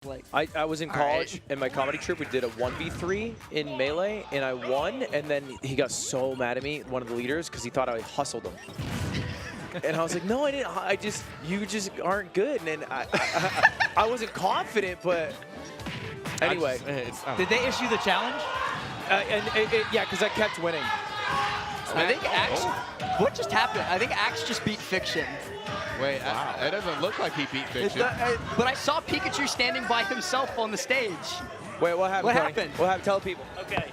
Like, I was in college, and my comedy troupe, we did a 1v3 in Melee, and I won, and then he got so mad at me, one of the leaders, because he thought I hustled him. And I was like, no, I didn't. You just aren't good. And I wasn't confident, but anyway. Did they issue the challenge? Yeah, because I kept winning. I think Axe, what just happened? I think Axe just beat Fiction. Wait, wow. It doesn't look like he beat Fiction. But I saw Pikachu standing by himself on the stage. Wait, what happened? What Tony? happened? What happened? Tell people. Okay.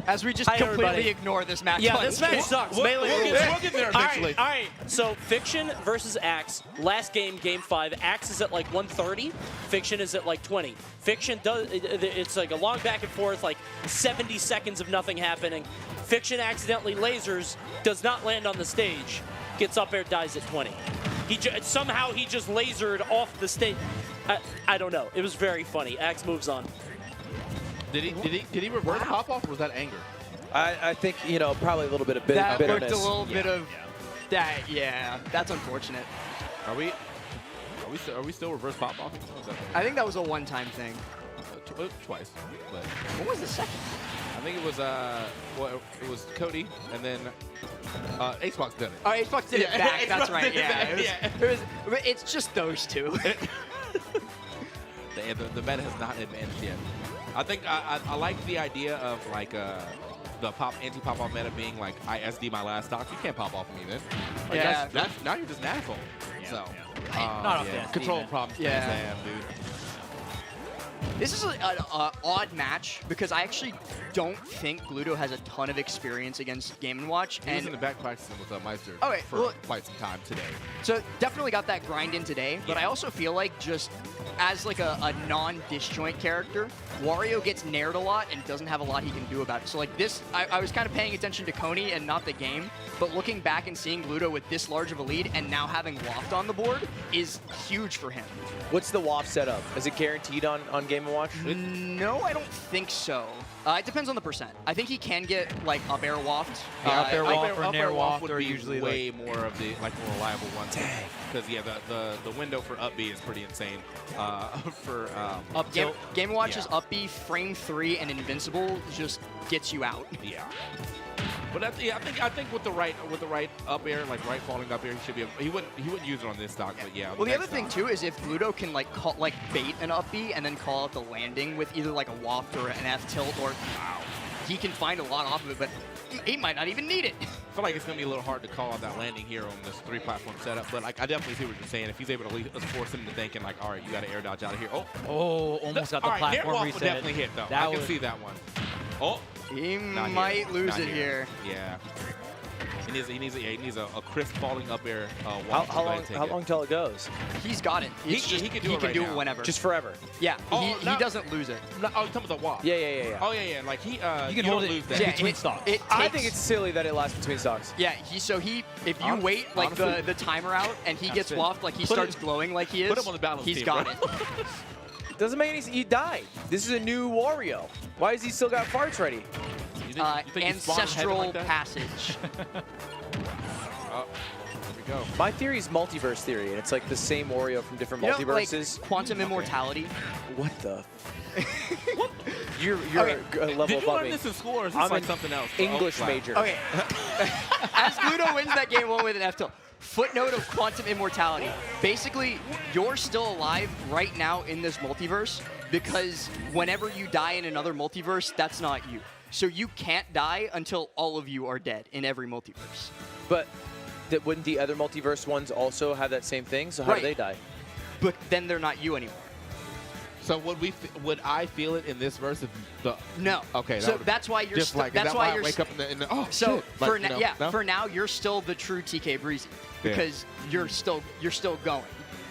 As we just completely ignore this match. Yeah, this match sucks. Melee we'll get there eventually. All right. So Fiction versus Axe. Last game, game 5. Axe is at like 130. Fiction is at like 20. Fiction does. It's like a long back and forth, like 70 seconds of nothing happening. Fiction accidentally lasers, does not land on the stage, gets up air, dies at 20. Somehow he just lasered off the stage. I don't know. It was very funny. Axe moves on. Did he reverse pop off, or was that anger? I think, probably a little bit of bitterness. That looked a little bit of that. Yeah, that's unfortunate. Are we still reverse pop off? I think that was a one-time thing. Twice. But What was the second? I think it was it was Cody, and then Xbox did it. Oh, Xbox did it back. That's right. Yeah. It's just those two. The meta has not advanced yet. I think I like the idea of like the anti-pop off meta being like I SD my last stock. You can't pop off me then. Like, Yeah. That's now you're just an asshole. Yeah. So Not off the SD, control man. problems. Yeah. Man, dude. This is an odd match because I actually don't think Gluto has a ton of experience against Game & Watch. He was in the back practicing with Meister Okay, for well, quite some time today. So definitely got that grind in today, but I also feel like just as like a non-disjoint character, Wario gets nared a lot and doesn't have a lot he can do about it. So like this, I was kind of paying attention to Coney and not the game, but looking back and seeing Gluto with this large of a lead and now having Waft on the board is huge for him. What's the WAF setup? Is it guaranteed on Game & Watch? No, I don't think so. It depends on the percent. I think he can get like up air waft. Up air waft or up nair air waft would are be usually way more of the more reliable ones. Dang. Because yeah, the window for up B is pretty insane. For up Game tilt. & Watch's Yeah. up B, frame 3, and invincible just gets you out. yeah. But I think with the right up air, like right falling up air, he should be. He wouldn't use it on this stock, but yeah. Well, the other thing too is if Gluto can like bait an up B and then call out the landing with either like a waft or an F tilt, or he can find a lot off of it, but he might not even need it. I feel like it's gonna be a little hard to call out that landing here on this 3-platform setup. But like I definitely see what you're saying. If he's able to force him to thinking like, all right, you got to air dodge out of here. Oh, almost got the all right, platform Nair reset. would definitely hit though. I can see that one. Oh. He Not might here. lose Not it here. Yeah. He needs a crisp falling up air. How long till it goes? He's got it. It's He just, can do it right now. whenever. Just forever. yeah, Oh, he no. doesn't lose it. No, oh, you're talking about the wall. Yeah. Oh yeah. Like he, You can you hold don't it lose that. Yeah, between it- stocks. it I takes- think it's silly that it lasts between stocks. Yeah, if you wait like honestly, the timer out and he gets it. waft, like he Put starts him- glowing like he is, put him on the balance he's team, got bro. it. Doesn't make any sense. You died. This is a new Wario. Why has he still got farts ready? You think he spawned ahead Ancestral like that? passage. Oh, there we go. My theory is multiverse theory, and it's like the same Wario from different You know, like multiverses. quantum immortality. What the? You're Okay. a level Did you above learn me. this in school, or is this I'm like an something else? English wow. major. Okay. As Gluto wins that game 1 with an F tilt. Footnote of quantum immortality. Basically, you're still alive right now in this multiverse because whenever you die in another multiverse, that's not you. So you can't die until all of you are dead in every multiverse. But wouldn't the other multiverse ones also have that same thing? So how do Right. they die? But then they're not you anymore. So would I feel it in this verse if the? No. Okay. So that's why you're just like that's is that why I you're wake up in the oh so shit. for Like, you know, no? for now you're still the true TK Breezy Yeah. because you're still going.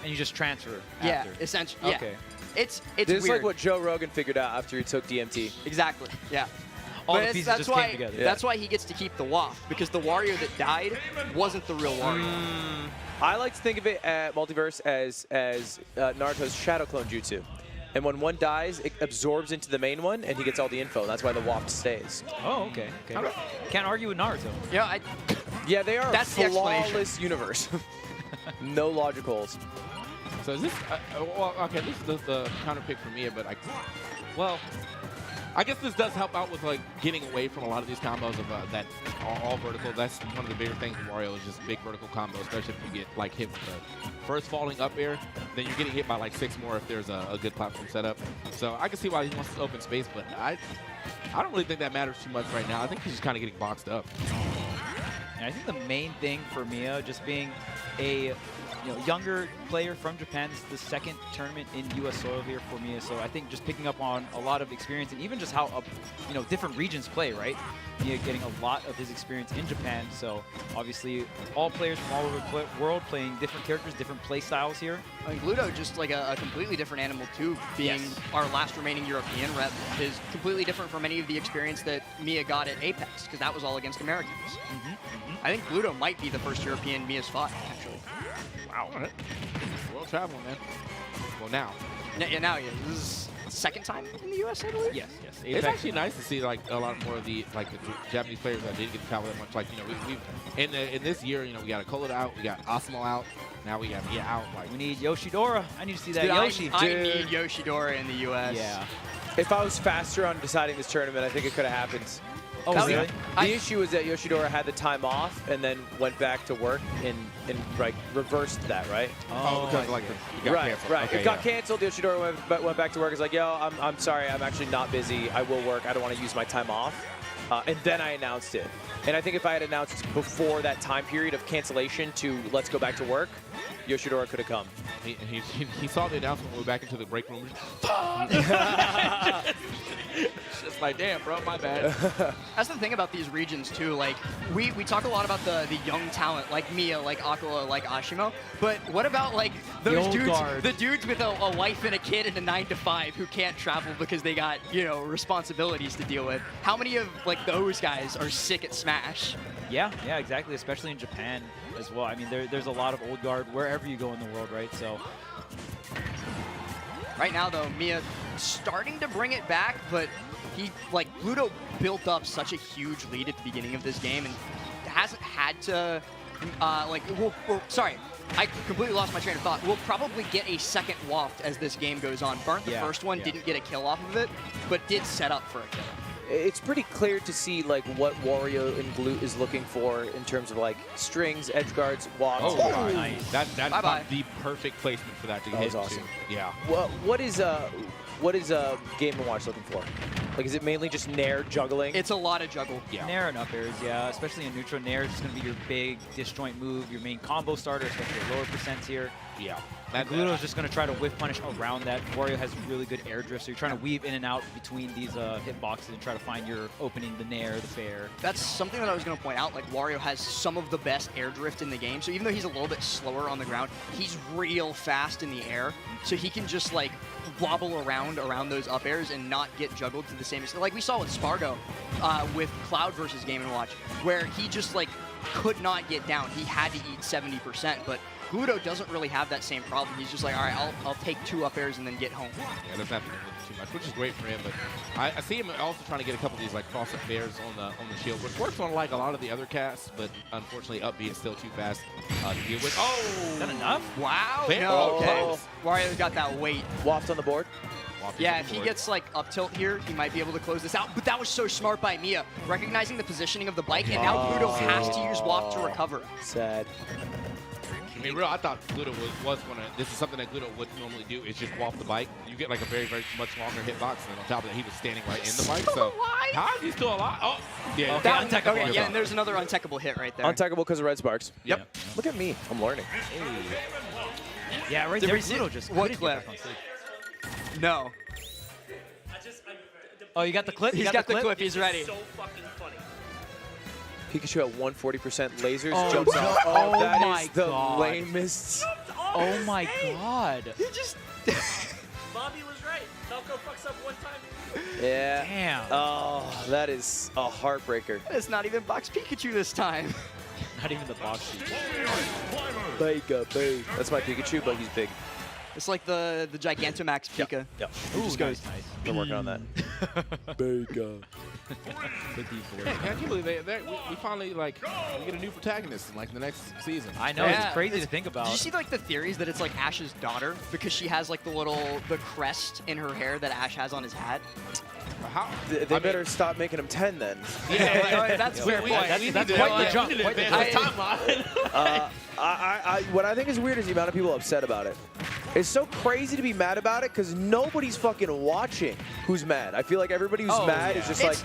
And you just transfer Yeah, after. essentially. Yeah. Okay. It's This is weird. like what Joe Rogan figured out after he took DMT. Exactly. Yeah. All But the it's- pieces that's just why, came together. That's why he gets to keep the waft, because the Wario that died wasn't the real Wario. I like to think of it at multiverse as Naruto's shadow clone jutsu. And when one dies, it absorbs into the main one, and he gets all the info. That's why the waft stays. Oh, okay. Can't argue with Naruto. Yeah, Yeah, they are That's a the explanation. flawless universe. No logic holes. So is this, well, okay, this is the counter pick for Miya, but I guess this does help out with like getting away from a lot of these combos of that all vertical. That's one of the bigger things with Wario is just big vertical combo, especially if you get like hit with the first falling up air, then you're getting hit by like 6 more if there's a good platform setup. So I can see why he wants to open space, but I don't really think that matters too much right now. I think he's just kind of getting boxed up. And I think the main thing for Miya, just being a younger player from Japan, this is the second tournament in U.S. soil here for Miya. So I think just picking up on a lot of experience and even just how different regions play, right? Miya getting a lot of his experience in Japan. So obviously all players from all over the world playing different characters, different play styles here. I mean, Gluto, just like a completely different animal too, being our last remaining European rep, is completely different from any of the experience that Miya got at Apex, because that was all against Americans. I think Gluto might be the first European Miya's fought, actually. Wow. All right. World travel, man. Well, now. Yeah, now this is second time in the U.S., I believe? Yes. It's actually nice to see like a lot more of the Japanese players that didn't get to travel that much. Like we've in this year, we got Akola out, we got Asimo out, now we got Miya out. Like We need Yoshidora. I need to see that Dude, Yoshi. I need Yoshidora in the U.S. Yeah. If I was faster on deciding this tournament, I think it could have happened. Oh, Hell really? yeah. The issue is that Yoshidora had the time off and then went back to work and like reversed that, right? because like it got canceled. Right. Okay, It got canceled. Yoshidora went back to work. It's like, yo, I'm sorry. I'm actually not busy. I will work. I don't want to use my time off. And then I announced it. And I think if I had announced before that time period of cancellation to let's go back to work, Yoshidora could have come. He saw the announcement, went back into the break room. Just like, damn, bro, my bad. That's the thing about these regions too. Like we talk a lot about the young talent, like Miya, like Akola, like Ashimo. But what about like those old dudes, guard. the dudes with a wife and a kid and a 9-to-5 who can't travel because they got responsibilities to deal with? How many of like those guys are sick at Smash? Yeah, exactly. Especially in Japan as well. I mean, there's a lot of old guard wherever you go in the world, right? So Right now though, Miya starting to bring it back, but Gluto built up such a huge lead at the beginning of this game and hasn't had to sorry, I completely lost my train of thought. We'll probably get a second waft as this game goes on. Burnt the first one, didn't get a kill off of it, but did set up for a kill. It's pretty clear to see like what Wario and Glut is looking for in terms of like strings, edge guards, walks. Oh, God. nice. That's Bye-bye. the perfect placement for that to That hit. was awesome. Too. Yeah. What is Game & Watch looking for? Like, is it mainly just Nair juggling? It's a lot of juggle. Yeah. Nair and up airs, yeah. Especially in neutral, Nair is just going to be your big disjoint move, your main combo starter, especially at lower percents here. Yeah. Gluto is just going to try to whiff punish around that. Wario has really good air drift, so you're trying to weave in and out between these hitboxes and try to find your opening, the Nair, the fair. That's something that I was going to point out. Like, Wario has some of the best air drift in the game. So even though he's a little bit slower on the ground, he's real fast in the air. So he can just, like, wobble around those up airs and not get juggled to the same extent. Like we saw with Spargo with Cloud versus Game & Watch, where he just, like, could not get down. He had to eat 70%, but Gluto doesn't really have that same problem. He's just like, all right, I'll take 2 up airs and then get home. Yeah, doesn't have to do too much, which is great for him. But I see him also trying to get a couple of these like cross-up fairs on the shield, which works on like a lot of the other casts, but unfortunately up B is still too fast to deal with. Oh, Is that enough? Wow. Fair. No, okay. Oh. Wario's got that weight. Waft on the board. Yeah, if he gets like up tilt here, he might be able to close this out. But that was so smart by Miya, recognizing the positioning of the bike, and now Gluto has to use Waft to recover. Sad. I mean, I thought Gluto was going to, this is something that Gluto would normally do, is just walk the bike. You get like a very, very much longer hitbox, and then on top of that, he was standing right in the bike. So, how is he still alive? Oh, yeah. Okay, That untechable. okay, yeah, and there's another untechable hit right there. Untechable because of red sparks. Yep. Look at me. I'm learning. Yeah, right Did there. we see- Gluto just what couldn't clip? get back on stage. No. Oh, you got the clip? You He's got got the clip. He's ready. So fucking funny. Pikachu at 140% lasers Oh, jumps no. out. Oh that my is the God. lamest. Oh my god. He just... Bobby was right. Falco fucks up one time. Yeah. Damn. Oh, that is a heartbreaker. It's not even Box Pikachu this time. Not even the box sheet. Big. That's my Pikachu, but he's big. It's like the Gigantamax Pika. Yep. Ooh, just goes- nice. We're working on that. Big. The D4. Hey, I can't believe we finally we get a new protagonist in like the next season. I know, Yeah, it's crazy to think about. Did you see like the theories that it's like Ash's daughter because she has like the crest in her hair that Ash has on his hat? How? They better stop making him 10 then. Yeah, that's fair point. That's quite the jump. Quite the jump. What I think is weird is the amount of people upset about it. It's so crazy to be mad about it because nobody's fucking watching who's mad. I feel like everybody who's mad is just It's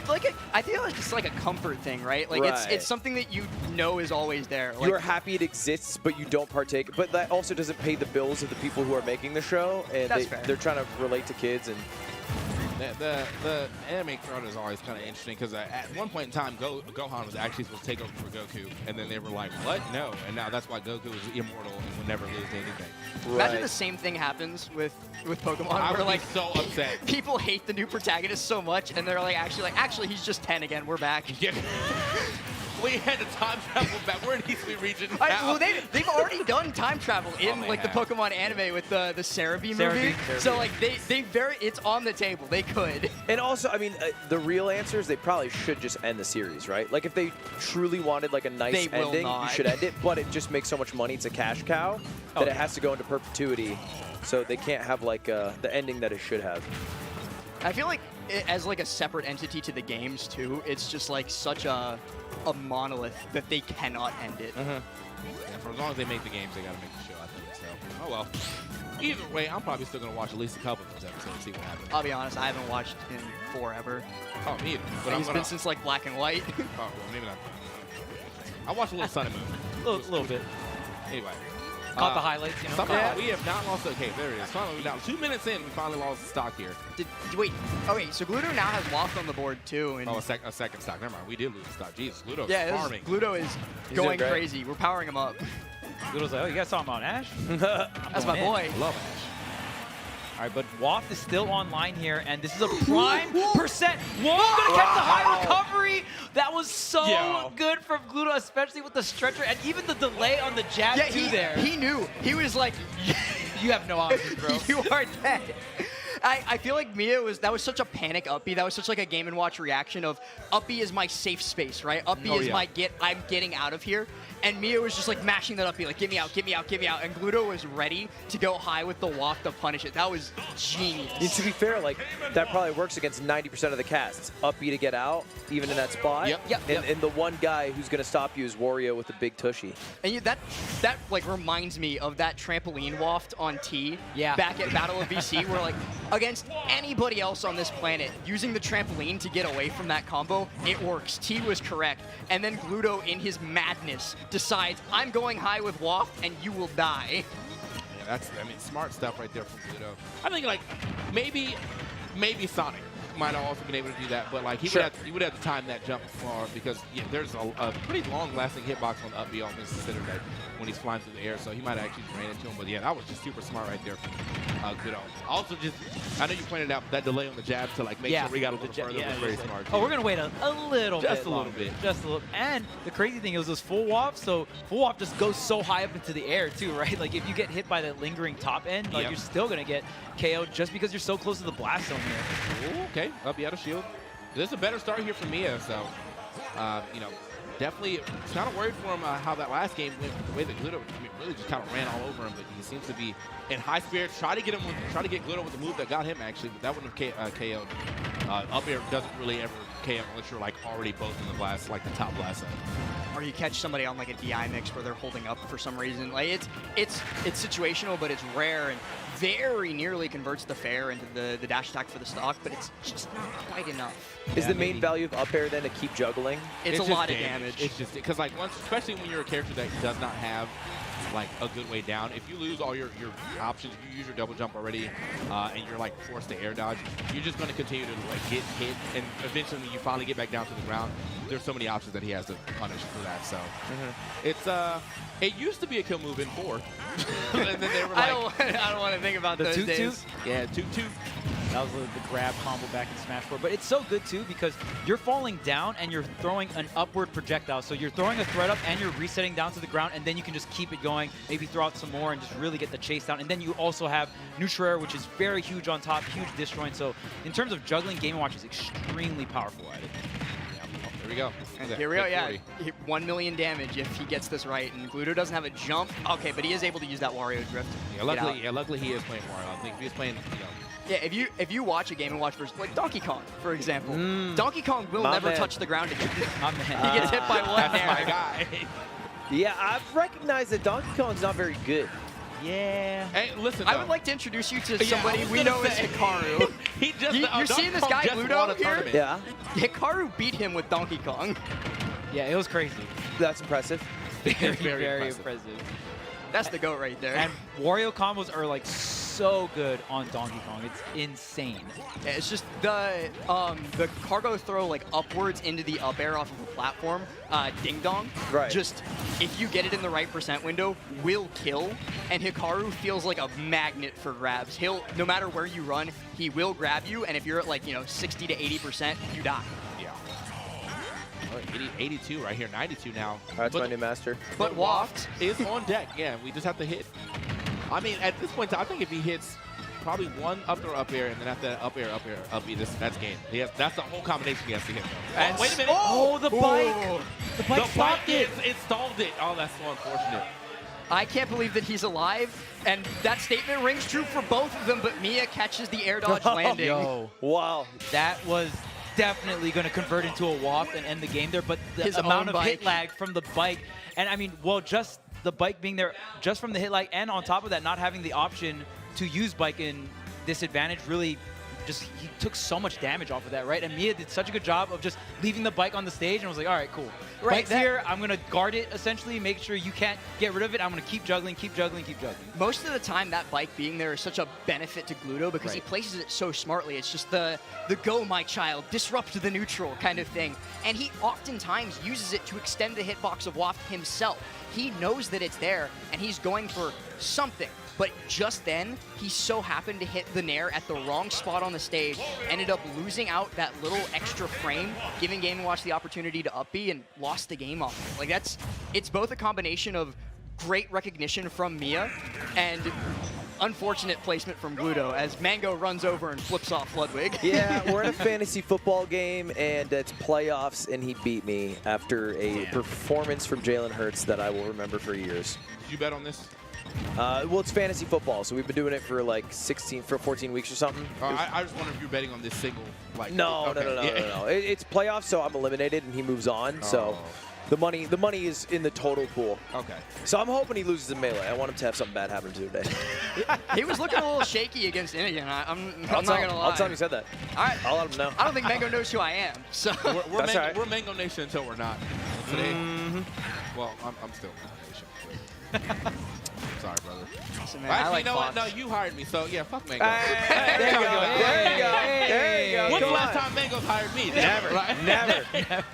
I feel like it's like a comfort thing, right? Like Right. it's something that you know is always there. Like, you're happy it exists, but you don't partake. But that also doesn't pay the bills of the people who are making the show, and That's fair. they're trying to relate to kids. And The anime crowd is always kind of interesting because at one point in time, Gohan was actually supposed to take over for Goku, and then they were like, "What? No!" And now that's why Goku is immortal and will never lose to anything. Imagine the same thing happens with Pokemon, I where would like be so upset. people hate the new protagonist so much, and they're like, actually, he's just 10 again. We're back. Yeah. We had to time travel back. We're in Eastern region now. Well, they've already done time travel in they like the have. Pokemon anime with the Cerebi movie. Cerebi. So like it's on the table. They could. And also, I mean, the real answer is they probably should just end the series, right? Like, if they truly wanted like a nice They will ending, not. you should end it. But it just makes so much money; it's a cash cow that it has to go into perpetuity. So they can't have like the ending that it should have. I feel like as like a separate entity to the games too, it's just like such a monolith that they cannot end it. Yeah, for as long as they make the games, they got to make the show, I think. So, oh well. Either way, I'm probably still going to watch at least a couple of those episodes and see what happens. I'll be honest, I haven't watched in forever. Oh, me either. But It's been since like Black and White. Oh, well, maybe not. I watched a little Sun and Moon. A little bit. Anyway. Caught the highlights, you know. Somehow we have not lost. Okay, there it is. Finally, now 2 minutes in, we finally lost stock here. Wait. Oh wait. So Gluto now has Waft on the board too. And Oh, a second stock. Never mind. We did lose stock. Jesus, Gluto's yeah, farming. Gluto is He's going doing great. crazy. We're powering him up. Gluto's like, oh, you guys saw him on Ash? That's my going in. boy. I love Ash. All right, but Waft is still online here, and this is a prime percent. Whoa, gonna catch the high recovery. That was so good from Gluto, especially with the stretcher, and even the delay on the jab Yeah, too there. he knew. He was like, You have no options, bro. you are dead. I feel like Miya that was such a panic up B. That was such like a Game & Watch reaction of up B is my safe space, right? Up B is my I'm getting out of here. And Miya was just like mashing that up B, like get me out, get me out, get me out. And Gluto was ready to go high with the Waft to punish it. That was genius. And to be fair, like, that probably works against 90% of the casts. Up B to get out, even in that spot. Yep. And the one guy who's going to stop you is Wario with the big tushy. And that like reminds me of that trampoline waft on T back at Battle of VC, where like against anybody else on this planet, using the trampoline to get away from that combo, it works. T was correct. And then Gluto, in his madness, decides, I'm going high with waft and you will die. Yeah, that's, I mean, smart stuff right there from Gluto. I think, like, maybe Sonic might have also been able to do that, but, like, he would have to time that jump far because there's a pretty long-lasting hitbox on the up B, all things considered, that when he's flying through the air, so he might have actually ran into him. But, yeah, that was just super smart right there from Gluto. Also, just, I know you pointed out that delay on the jab to, like, make sure we got a little further was very smart. Oh, we're going to wait a little bit. Just a little bit. Just a little. And the crazy thing, it was this full Waft, so full Waft just goes so high up into the air, too, right? Like, if you get hit by that lingering top end, like, you're still going to get KO'd just because you're so close to the blast zone here. Ooh, okay, up out of shield. This is a better start here for Miya, so, you know, definitely kind of worried for him how that last game went, the way that Gluto really just kind of ran all over him, but he seems to be in high spirits. Try to get Gluto with the move that got him, actually, but that wouldn't have KO'd. Up air doesn't really ever KO unless you're like already both in the blast, like the top blast zone. Or you catch somebody on like a DI mix where they're holding up for some reason. Like it's situational, but it's rare and very nearly converts the fair into the dash attack for the stock, but it's just not quite enough. Is the main value of up air then to keep juggling? It's a just lot of damage. It's just because like once, especially when you're a character that does not have like a good way down, if you lose all your options, if you use your double jump already, and you're like forced to air dodge, you're just going to continue to like get hit, and eventually when you finally get back down to the ground, there's so many options that he has to punish for that. So it's it used to be a kill move in 4, and then they were like, I don't want to think about those days. Yeah, 2-2. That was the grab combo back in Smash 4. But it's so good, too, because you're falling down and you're throwing an upward projectile. So you're throwing a threat up and you're resetting down to the ground, and then you can just keep it going, maybe throw out some more and just really get the chase down. And then you also have neutral air, which is very huge on top, huge disjoint. So in terms of juggling, Game & Watch is extremely powerful at it. Here we go. And Okay, here we go, quick yeah. 40. 1 million damage if he gets this right. And Gluto doesn't have a jump. Okay, but he is able to use that Wario drift. Yeah, luckily he is playing Wario. I think if he was playing, Yeah, if you watch a Game & Watch versus, like Donkey Kong, for example. Donkey Kong will never man. touch the ground again. My man. He gets hit by one that's my nair. guy. Yeah, I've recognized that Donkey Kong's not very good. Yeah. Hey, listen, I would like to introduce you to Yeah, somebody I was we gonna know as say. Hikaru. He just You're Donkey seeing this Kong guy just Gluto won a here? tournament. Yeah, Hikaru beat him with Donkey Kong. Yeah, it was crazy. that's impressive. Very, very very impressive. impressive. That's the GOAT right there. And Wario combos are like so good on Donkey Kong. It's insane. Yeah, it's just the cargo throw like upwards into the up air off of the platform, ding dong. Right. Just if you get it in the right percent window, will kill. And Hikaru feels like a magnet for grabs. He'll no matter where you run, he will grab you. And if you're at like 60 to 80%, you die. Yeah. Oh, 82 right here, 92 now. That's my new master. But Waft is on deck. Yeah, we just have to hit. I mean, at this point, I think if he hits probably one up throw up air, and then after that up air, up B, that's game. That's the whole combination he has to hit. And Wait a minute. Oh, the bike! The bike The stopped it! It stalled it. Oh, that's so unfortunate. I can't believe that he's alive, and that statement rings true for both of them, but Miya catches the air dodge landing. Yo, Wow. that was definitely going to convert into a waft and end the game there, but the His amount own of hit bike. lag from the bike, and I mean, well, just the bike being there, just from the hit lag, and on top of that, not having the option to use bike in disadvantage, really just, he took so much damage off of that, right? And Miya did such a good job of just leaving the bike on the stage and was like, all right, cool. Right, Bike's here, I'm going to guard it, essentially, make sure you can't get rid of it. I'm going to keep juggling, keep juggling, keep juggling. Most of the time, that bike being there is such a benefit to Gluto because he Right. places it so smartly. It's just the go, my child, disrupt the neutral kind of thing. And he oftentimes uses it to extend the hitbox of Waft himself. He knows that it's there, and he's going for something. But just then, he so happened to hit the nair at the wrong spot on the stage, ended up losing out that little extra frame, giving Game & Watch the opportunity to up B, and lost the game off it. Like it's both a combination of great recognition from Miya and unfortunate placement from Gluto as Mango runs over and flips off Ludwig. Yeah, we're in a fantasy football game, and it's playoffs, and he beat me after a performance from Jalen Hurts that I will remember for years. Did you bet on this? Well, it's fantasy football, so we've been doing it for like 14 weeks or something. I just wonder if you're betting on this single. Like, No. It's playoffs, so I'm eliminated, and he moves on. So the money is in the total pool. Okay. So I'm hoping he loses in Melee. I want him to have something bad happen to him today. He was looking a little shaky against Inigan. I'm not going to lie. I'll tell him he said that. All right. I'll let him know. I don't think Mango knows who I am. So We're That's all right. we're Mango Nation until we're not. Today, well, I'm still Mango Nation. Sorry, brother. Listen, man, Actually, I like you know what? Fox. No, you hired me, so yeah, fuck Mango. Hey, there you go. There you go. There you go. When's the Come last on. time Mango's hired me? Never. Right? Never.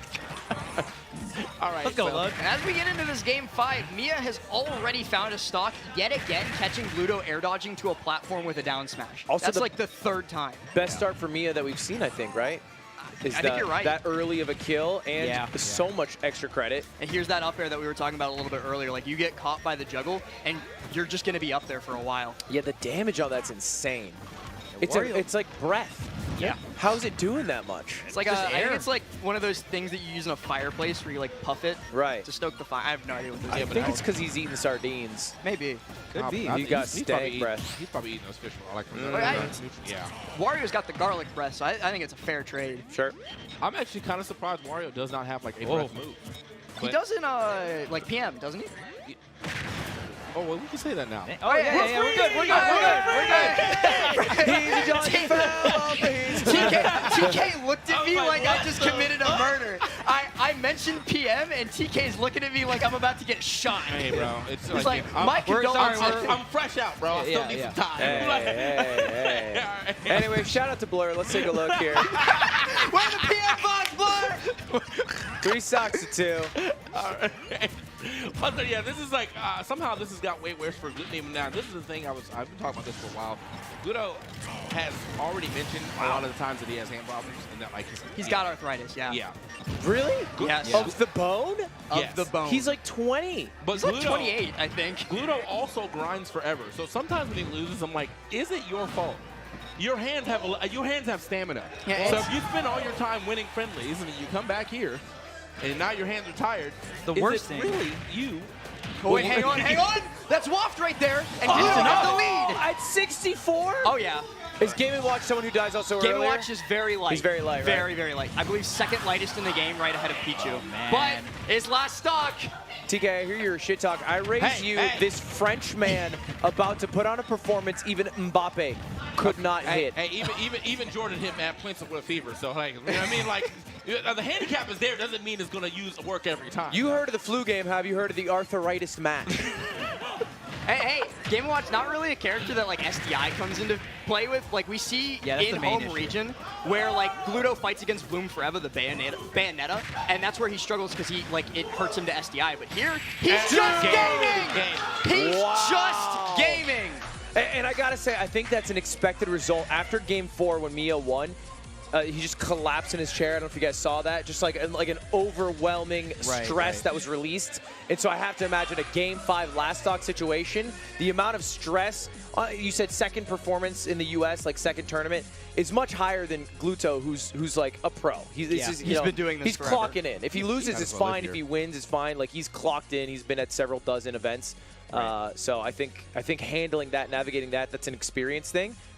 All right. Let's go, so- Lud. And as we get into this game 5, Miya has already found a stock yet again, catching Gluto air dodging to a platform with a down smash. Also That's the- like the third time. Best start for Miya that we've seen, I think, right? Is I think you're right. That early of a kill and Yeah. so much extra credit. And here's that up air that we were talking about a little bit earlier. Like, you get caught by the juggle, and you're just going to be up there for a while. Yeah, the damage on that's insane. It's Wario- it's like breath. Yeah. How's it doing that much? It's like Just I think air. it's like one of those things that you use in a fireplace where you like puff it Right. to stoke the fire. I have no idea what this I is. think it's because he's eating sardines. Maybe. Could be. I You think got he's probably stank eating- breath. He's probably eating those fish roll. I like from Yeah. Yeah. Wario's got the garlic breath, so I think it's a fair trade. Sure. I'm actually kind of surprised Wario does not have like a Whoa. breath move. He But- does in like PM, doesn't he? Oh, well, we can say that now. Oh, yeah, we're good, we're good, we're good. He's a Johnny Foul. TK looked at me my like I God. just committed a murder. I mentioned PM, and TK's looking at me like I'm about to get shot. Hey, bro. It's He's like, I'm, my we're condolences. sorry, I'm fresh out, bro. I still Yeah, need yeah. some time. Hey. All right. Anyway, shout out to Blur. Let's take a look here. Where the PM box, Blur? 3 socks to 2. All right. But so, yeah, this is like somehow this has got way worse for Glutonny. Now, this is the thing I've been talking about this for a while. Gluto has already mentioned a lot of the times that he has hand problems and that like He's got arthritis, yeah. Yeah. Really? Yes. Of the bone? Of Yes. the bone. He's like 20. But He's like Gluto, 28, I think. Gluto also grinds forever. So sometimes when he loses, I'm like, is it your fault? your hands have stamina. Yeah, so if you spend all your time winning friendlies and then you come back here, and now your hands are tired, The is worst it thing. really you? Oh, wait, hang on. That's Waft right there. And Gluto enough. has the lead. At 64? Oh, yeah. Is Game & Watch someone who dies also Game & earlier? Watch is very light. He's very light, right? Very, very light. I believe second lightest in the game, right ahead of Pichu. man. But his last stock. TK, I hear your shit talk. I raise Hey, you, hey. this French man about to put on a performance even Mbappe could not hit. Hey, even Jordan hit Matt Plinth with a fever. So like, you know what I mean, like, the handicap is there doesn't mean it's gonna work every time. You heard of the flu game, have you heard of the arthritis match? Hey, Game & Watch not really a character that like SDI comes into play with. Like we see Yeah, that's in the main home issue. region where like Gluto fights against Bloom Forever, the Bayonetta, and that's where he struggles because it hurts him to SDI. But here, he's just gaming. He's Wow. just gaming. And I gotta say, I think that's an expected result. After Game 4, when Miya won, he just collapsed in his chair. I don't know if you guys saw that. Just like an overwhelming stress that was released. And so I have to imagine a Game 5 last stock situation, the amount of stress, you said second performance in the US, like second tournament, is much higher than Gluto, who's like a pro. He's been doing this He's forever. clocking in. If he loses, might it's as well live fine. If here. he wins, it's fine. Like he's clocked in. He's been at several dozen events. So I think handling that, navigating that, that's an experience thing.